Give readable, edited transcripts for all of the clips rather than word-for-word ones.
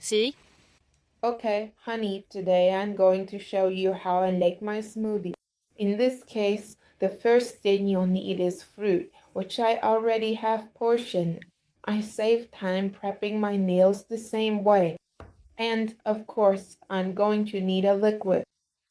See? Okay, honey, today I'm going to show you how I make my smoothie. In this case, the first thing you'll need is fruit, which I already have portioned. I save time prepping my meals the same way. And, of course, I'm going to need a liquid.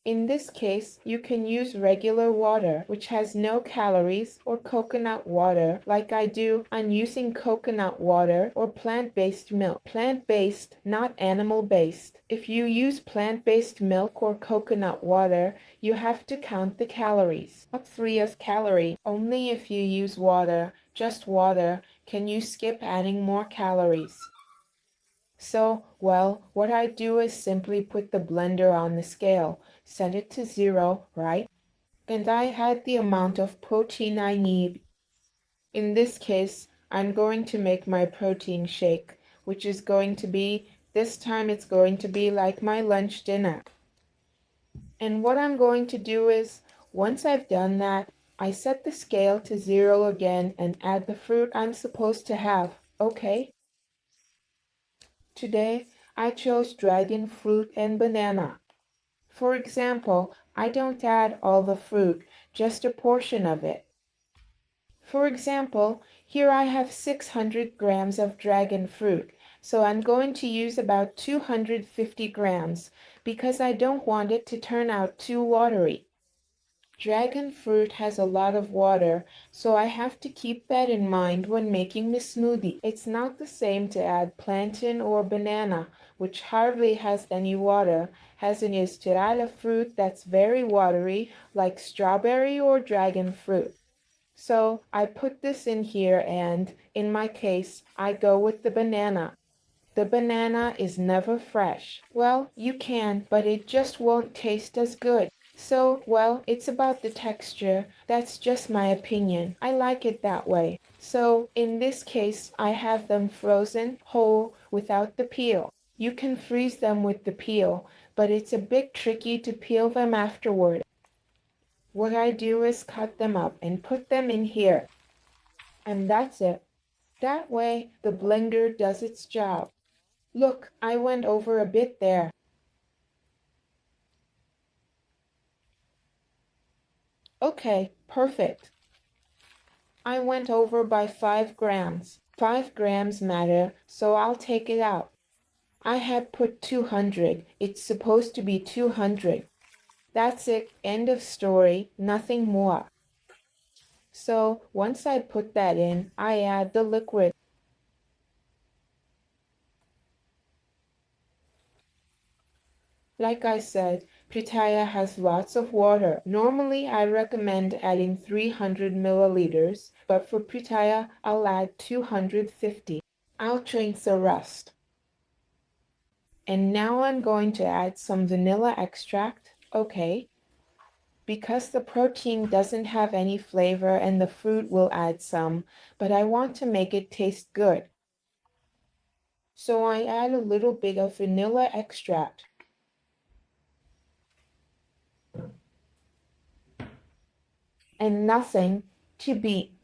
In this case, you can use regular water, which has no calories, or coconut water, like I do. I'm using coconut water or plant-based milk. Plant-based, not animal-based. If you use plant-based milk or coconut water, you have to count the calories. Not free of calorie. Only if you use water, just water, can you skip adding more calories. So, well, what I do is simply put the blender on the scale, set it to 0, right? And I add the amount of protein I need. In this case, I'm going to make my protein shake, which is going to be, this time it's going to be like my lunch dinner. And what I'm going to do is, once I've done that, I set the scale to 0 again and add the fruit I'm supposed to have, okay? Today, I chose dragon fruit and banana. For example, I don't add all the fruit, just a portion of it. For example, here I have 600 grams of dragon fruit, so I'm going to use about 250 grams because I don't want it to turn out too watery. Dragon fruit has a lot of water, so I have to keep that in mind when making the smoothie. It's not the same to add plantain or banana, which hardly has any water, as it is to add a fruit that's very watery, like strawberry or dragon fruit. So I put this in here and, in my case, I go with the banana. The banana is never fresh. Well, you can, but it just won't taste as good. So, well, it's about the texture. That's just my opinion. I like it that way. So, in this case, I have them frozen, whole, without the peel. You can freeze them with the peel, but it's a bit tricky to peel them afterward. What I do is cut them up and put them in here. And that's it. That way, the blender does its job. Look, I went over a bit there. Okay, perfect. I went over by 5 grams. 5 grams matter, so I'll take it out. I had put 200. It's supposed to be 200. That's it. End of story. Nothing more. So once I put that in, I add the liquid. Like I said, pitaya has lots of water. Normally, I recommend adding 300 milliliters, but for pitaya, I'll add 250. I'll drink the rest. And now I'm going to add some vanilla extract, okay? Because the protein doesn't have any flavor and the fruit will add some, but I want to make it taste good. So I add a little bit of vanilla extract. And nothing to beat.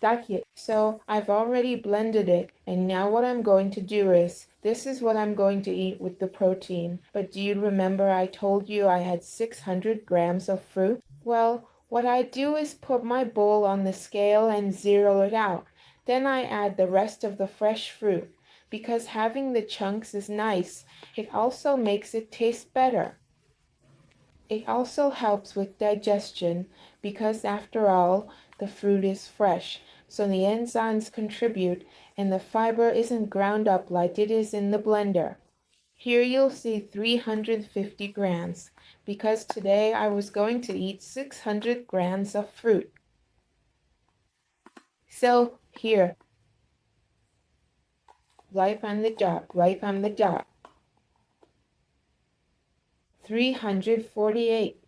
That's it. So I've already blended it, and now what I'm going to do is, this is what I'm going to eat with the protein. But do you remember I told you I had 600 grams of fruit? Well, what I do is put my bowl on the scale and zero it out. Then I add the rest of the fresh fruit. Because having the chunks is nice, it also makes it taste better. It also helps with digestion because, after all, the fruit is fresh, so the enzymes contribute and the fiber isn't ground up like it is in the blender. Here you'll see 350 grams because today I was going to eat 600 grams of fruit. So here, right on the dot, right on the dot. 348.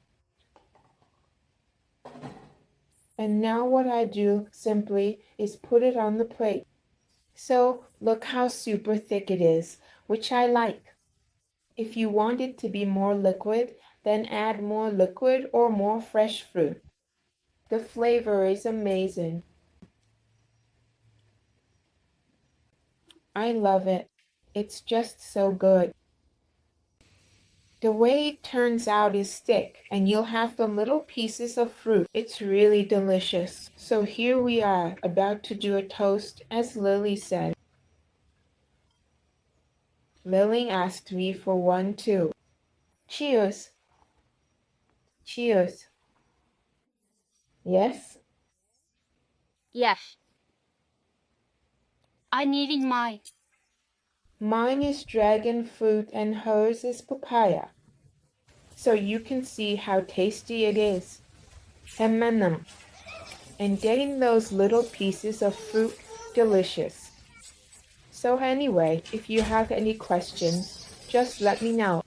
And now what I do simply is put it on the plate. So look how super thick it is, which I like. If you want it to be more liquid, then add more liquid or more fresh fruit. The flavor is amazing. I love it. It's just so good. The way it turns out is thick, and you'll have the little pieces of fruit. It's really delicious. So here we are, about to do a toast, as Lily said. Lily asked me for one too. Cheers. Cheers. Yes? Yes, I needed mine. Mine is dragon fruit and hers is papaya. So you can see how tasty it is. Hemenam. And getting those little pieces of fruit, delicious. So anyway, if you have any questions, just let me know.